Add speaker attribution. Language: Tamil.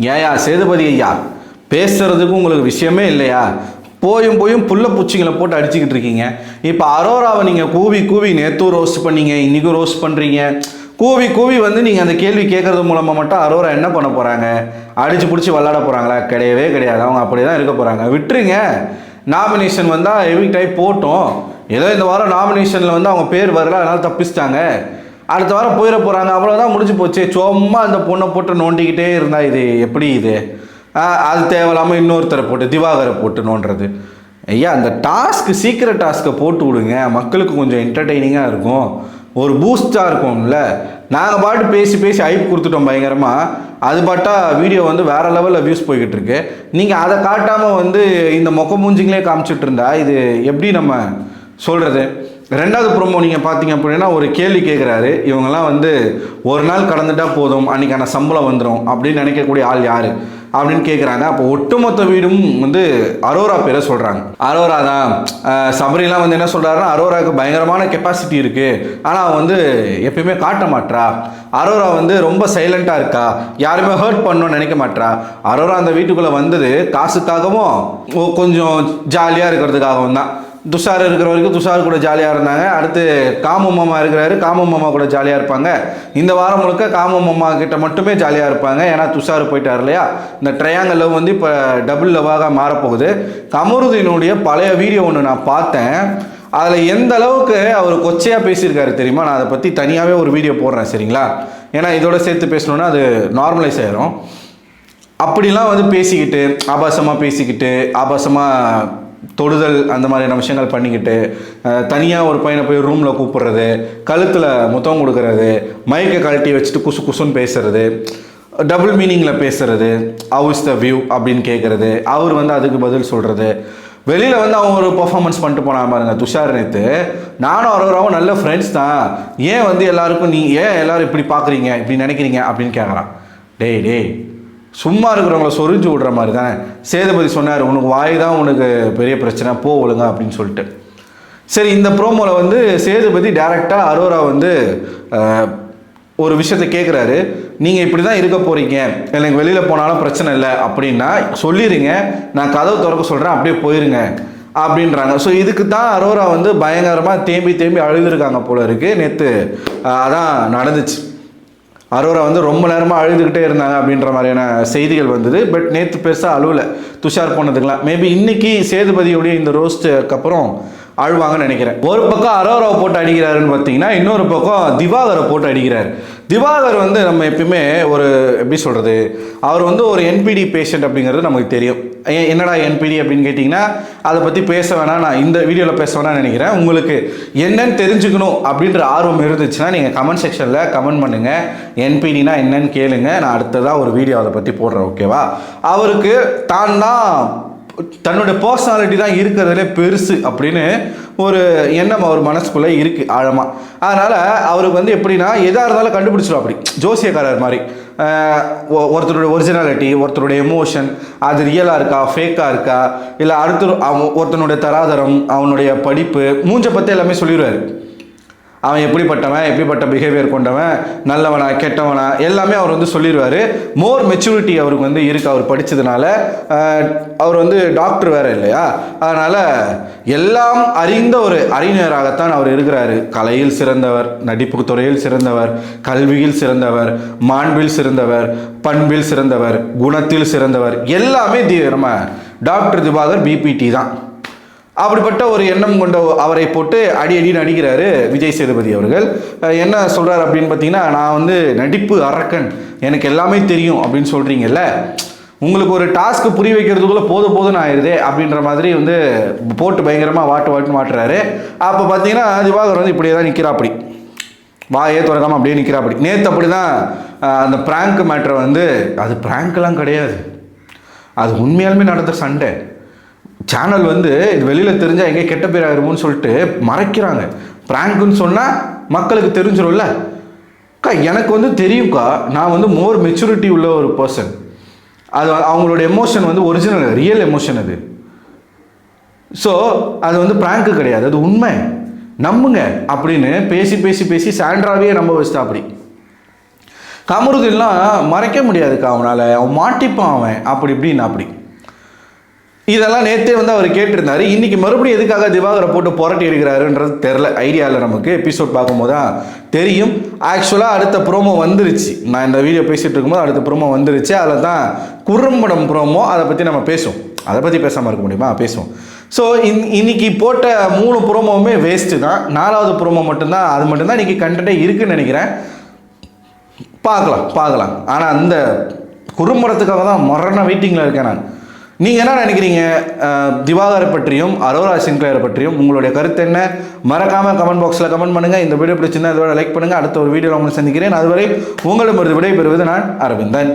Speaker 1: ஏயா சேதுபதி ஐயா, பேசுறதுக்கு உங்களுக்கு விஷயமே இல்லையா? போயும் புள்ள பூச்சிங்களை போட்டு அடிச்சுக்கிட்டு இருக்கீங்க. இப்போ அரோராவை நீங்கள் கூவி கூவி நேற்றும் ரோஸ்ட் பண்ணீங்க, இன்றைக்கும் ரோஸ்ட் பண்ணுறீங்க. கூவி வந்து நீங்கள் அந்த கேள்வி கேட்கறது மூலமாக மட்டும் அரோரா என்ன பண்ண போகிறாங்க? அடித்து பிடிச்சி விளாட போகிறாங்களா? கிடையவே கிடையாது. அவங்க அப்படி தான் இருக்க போகிறாங்க. விட்டுருங்க. நாமினேஷன் வந்தால் எவிக்ட் ஆகி போட்டோம். ஏதோ இந்த வாரம் நாமினேஷனில் வந்து அவங்க பேர் வரல, அதனால் தப்பிச்சிட்டாங்க. அடுத்த வாரம் போயிட போகிறாங்க, அவ்வளோதான், முடிஞ்சு போச்சு. சும்மா அந்த பொண்ணை போட்டு நோண்டிக்கிட்டே இருந்தா இது எப்படி? இது அது தேவையில்லாமல் இன்னொருத்தரை போட்டு திவாகரை போட்டு நோண்டுறது. ஐயா, அந்த டாஸ்க்கு சீக்கிரம் டாஸ்க்கை போட்டு விடுங்க, மக்களுக்கு கொஞ்சம் என்டர்டெய்னிங்காக இருக்கும், ஒரு பூஸ்டாக இருக்கும்ல. நாங்கள் பாட்டு பேசி ஐப் கொடுத்துட்டோம் பயங்கரமாக. அது பாட்டா வீடியோ வந்து வேறு லெவலில் வியூஸ் போய்கிட்டு இருக்கு. நீங்கள் அதை காட்டாமல் வந்து இந்த மொக்க மூஞ்சிங்களே காமிச்சிட்டு இருந்தா இது எப்படி நம்ம சொல்கிறது? ரெண்டாவது ப்ரோமோ நீங்கள் பார்த்தீங்க அப்படின்னா ஒரு கேள்வி கேட்குறாரு. இவங்கெல்லாம் வந்து ஒரு நாள் கடந்துட்டால் போதும், அன்றைக்கான சம்பளம் வந்துடும் அப்படின்னு நினைக்கக்கூடிய ஆள் யார் அப்படின்னு கேட்குறாங்க. அப்போ ஒட்டுமொத்த வீடும் வந்து அரோரா பேரை சொல்கிறாங்க. அரோரா தான். சபரிலாம் வந்து என்ன சொல்கிறாருன்னா, அரோராவுக்கு பயங்கரமான கெப்பாசிட்டி இருக்குது, ஆனால் அவன் வந்து எப்பயுமே காட்ட மாட்றா. அரோரா வந்து ரொம்ப சைலண்ட்டாக இருக்கா, யாருமே ஹர்ட் பண்ணணும்னு நினைக்க மாட்றா. அரோரா அந்த வீட்டுக்குள்ளே வந்தது காசுக்காகவும் கொஞ்சம் ஜாலியாக இருக்கிறதுக்காகவும் தான். துஷார் இருக்கிற வரைக்கும் துஷார் கூட ஜாலியாக இருந்தாங்க. அடுத்து காமு மாமா இருக்கிறாரு, காமு மாமா கூட ஜாலியாக இருப்பாங்க. இந்த வாரம் முழுக்க காமு மாமா கிட்ட மட்டுமே ஜாலியாக இருப்பாங்க. ஏன்னா துஷார் போயிட்டார் இல்லையா? இந்த ட்ரையாங்கல் லவ் வந்து இப்போ டபுள் லவ்வாக மாறப்போகுது. கமருதீனுடைய பழைய வீடியோ ஒன்று நான் பார்த்தேன். அதில் எந்த அளவுக்கு அவர் கொச்சையாக பேசியிருக்காரு தெரியுமா? நான் அதை பற்றி தனியாகவே ஒரு வீடியோ போடுறேன், சரிங்களா? ஏன்னா இதோட சேர்த்து பேசணுன்னா அது நார்மலைஸ் ஆயிரும். அப்படிலாம் வந்து பேசிக்கிட்டு ஆபாசமாக தொடுதல் அந்த மாதிரியான விஷயங்கள் பண்ணிக்கிட்டு, தனியாக ஒரு பையனை போய் ரூமில் கூப்பிட்றது, கழுத்தில் முத்தம் கொடுக்கறது, மைக்கை கழட்டி வச்சுட்டு குசுன்னு பேசுறது, டபுள் மீனிங்கில் பேசுறது, ஹவ் இஸ் த வியூ அப்படின்னு கேட்குறது, அவர் வந்து அதுக்கு பதில் சொல்கிறது. வெளியில் வந்து அவங்க ஒரு பர்ஃபார்மன்ஸ் பண்ணிட்டு போனா பாருங்க துஷார். நேற்று நானும் அரோராவும் நல்ல ஃப்ரெண்ட்ஸ் தான், ஏன் வந்து எல்லாருக்கும் ஏன் எல்லோரும் இப்படி பார்க்குறீங்க, இப்படி நினைக்கிறீங்க அப்படின்னு கேட்குறான். டேய் சும்மா இருக்கிறவங்கள சொரிஞ்சு விடுற மாதிரி தானே. சேதுபதி சொன்னார், உனக்கு வாய் தான் உனக்கு பெரிய பிரச்சனை, போ ஒழுங்க அப்படின்னு சொல்லிட்டு. சரி, இந்த ப்ரோமோவில் வந்து சேதுபதி டைரெக்டாக அரோரா வந்து ஒரு விஷயத்தை கேட்குறாரு. நீங்கள் இப்படி தான் இருக்க போகிறீங்க, எனக்கு வெளியில் போனாலும் பிரச்சனை இல்லை அப்படின்னா சொல்லிடுங்க, நான் கதவு திறக்க சொல்கிறேன், அப்படியே போயிருங்க அப்படின்றாங்க. ஸோ இதுக்கு தான் அரோரா வந்து பயங்கரமாக தேம்பி அழுதுருக்காங்க போல இருக்குது. நேற்று அதான் நடந்துச்சு. அரோரா வந்து ரொம்ப நேரமாக அழுதுகிட்டே இருந்தாங்க அப்படின்ற மாதிரியான செய்திகள் வந்தது. பட் நேற்று பெருசாக அழுவலை துஷார் போனதுக்கெலாம். மேபி இன்னைக்கு சேதுபதியோடைய இந்த ரோஸ்ட்டுக்கு அப்புறம் அழுவாங்கன்னு நினைக்கிறேன். ஒரு பக்கம் அரோராவை போட்டு அடிக்கிறாருன்னு பார்த்தீங்கன்னா, இன்னொரு பக்கம் திவாகரை போட்டு அடிக்கிறார். திவாகர் வந்து நம்ம எப்பயுமே ஒரு எப்படி சொல்கிறது, அவர் வந்து ஒரு என்பிடி பேஷண்ட் அப்படிங்கிறது நமக்கு தெரியும். என்னடா என்பிடி அப்படின்னு கேட்டிங்கன்னா, அதை பற்றி பேச வேணாம், நான் இந்த வீடியோவில் பேச வேணாம்னு நினைக்கிறேன். உங்களுக்கு என்னன்னு தெரிஞ்சுக்கணும் அப்படின்ற ஆர்வம் இருந்துச்சுன்னா நீங்கள் கமெண்ட் செக்ஷனில் கமெண்ட் பண்ணுங்கள். என்பிடினா என்னன்னு கேளுங்க, நான் அடுத்ததாக ஒரு வீடியோ அதை பற்றி போடுறேன், ஓகேவா? அவருக்கு தன்னுடைய பர்சனாலிட்டி தான் இருக்கிறதுலே பெருசு அப்படின்னு ஒரு எண்ணம் அவர் மனசுக்குள்ளே இருக்குது ஆழமாக. அதனால் அவருக்கு வந்து எப்படின்னா எதாக இருந்தாலும் கண்டுபிடிச்சிடும். அப்படி ஜோசியக்காரர் மாதிரி ஒருத்தருடைய ஒரிஜினாலிட்டி, ஒருத்தருடைய எமோஷன், அது ரியலாக இருக்கா ஃபேக்காக இருக்கா, இல்லை ஒருத்தனுடைய தராதரம், அவனுடைய படிப்பு, மூஞ்சை பற்றி எல்லாமே சொல்லிடுவார். அவன் எப்படிப்பட்ட பிஹேவியர் கொண்டவன், நல்லவனா கெட்டவனா, எல்லாமே அவர் வந்து சொல்லிடுவார். மோர் மெச்சூரிட்டி அவருக்கு வந்து இருக்குது. அவர் படித்ததுனால அவர் வந்து டாக்டர் வேறு இல்லையா? அதனால் எல்லாம் அறிந்த ஒரு அறிஞராகத்தான் அவர் இருக்கிறாரு. கலையில் சிறந்தவர், நடிப்பு துறையில் சிறந்தவர், கல்வியில் சிறந்தவர், மாண்பில் சிறந்தவர், பண்பில் சிறந்தவர், குணத்தில் சிறந்தவர், எல்லாமே நம்ம டாக்டர் திவாகர் பிபிடி தான். அப்படிப்பட்ட ஒரு எண்ணம் கொண்ட அவரை போட்டு அடின்னு அடிக்கிறாரு விஜய் சேதுபதி அவர்கள். என்ன சொல்கிறார் அப்படின்னு பார்த்தீங்கன்னா, நான் வந்து நடிப்பு அரக்கன், எனக்கு எல்லாமே தெரியும் அப்படின்னு சொல்கிறீங்கல்ல, உங்களுக்கு ஒரு டாஸ்க்கு புரிய வைக்கிறதுக்குள்ளே போதும் ஆயிடுதே அப்படின்ற மாதிரி வந்து போட்டு பயங்கரமாக வாட்டுன்னு மாட்டுறாரு. அப்போ பார்த்தீங்கன்னா திவாகர் வந்து இப்படியே தான் நிற்கிறாப்படி, வாயே திறக்காமல் அப்படியே நிற்கிறாப்படி. நேற்று அப்படி தான் அந்த ப்ராங்க் மேட்ரை வந்து, அது ப்ராங்க்லாம் கிடையாது, அது உண்மையாலுமே நடந்த சண்டை. சேனல் வந்து இது வெளியில் தெரிஞ்சால் எங்கே கெட்ட பேர் ஆகிருமோன்னு சொல்லிட்டு மறைக்கிறாங்க. ப்ராங்க்குன்னு சொன்னால் மக்களுக்கு தெரிஞ்சிடும்ல. எனக்கு வந்து தெரியும்க்கா, நான் வந்து மோர் மெச்சூரிட்டி உள்ள ஒரு பர்சன். அது அவங்களோட எமோஷன் வந்து ஒரிஜினல் ரியல் எமோஷன் அது. ஸோ அது வந்து ப்ராங்க்கு கிடையாது, அது உண்மை, நம்புங்க அப்படின்னு பேசி சாண்ட்ராவே நம்ப வச்சுட்டா. அப்படி கமருதீன்லாம் மறைக்க முடியாதுக்கா அவனால், அவன் மாட்டிப்பான் அவன் அப்படி இப்படின்னு அப்படி. இதெல்லாம் நேற்றே வந்து அவர் கேட்டிருந்தாரு. இன்னைக்கு மறுபடியும் எதுக்காக திவாகரை போட்டு புரட்டி எடுக்கிறாருன்றது தெரில, ஐடியா இல்லை நமக்கு. எபிசோட் பார்க்கும்போது தான் தெரியும். ஆக்சுவலாக அடுத்த ப்ரோமோ வந்துருச்சு. நான் இந்த வீடியோ பேசிகிட்டு இருக்கும்போது அடுத்த ப்ரோமோ வந்துருச்சு. அதில் தான் குறும்படம் ப்ரோமோ, அதை பற்றி நம்ம பேசுவோம். அதை பற்றி பேசாமல் இருக்க முடியுமா? பேசுவோம். ஸோ இன்னைக்கு போட்ட 3 ப்ரோமோவுமே வேஸ்ட்டு தான். 4வது ப்ரோமோ மட்டும்தான், அது மட்டும்தான் இன்றைக்கி கண்டென்ட்டே இருக்குதுன்னு நினைக்கிறேன். பார்க்கலாம். ஆனால் அந்த குறும்படத்துக்காக தான் மரண வெயிட்டிங்கில் இருக்கேன் நான். நீங்கள் என்ன நினைக்கிறீங்க திவாகரை பற்றியும் அரோரா சின்க்ளேரை பற்றியும்? உங்களுடைய கருத்து என்ன? மறக்காமல் கமெண்ட் பாக்ஸில் கமெண்ட் பண்ணுங்கள். இந்த வீடியோ பிடிச்சிருந்தா இதோட லைக் பண்ணுங்கள். அடுத்த ஒரு வீடியோவில் உங்களை சந்திக்கிறேன். அதுவரை உங்களிடமிருந்து விடைபெறுவது நான் அரவிந்தன்.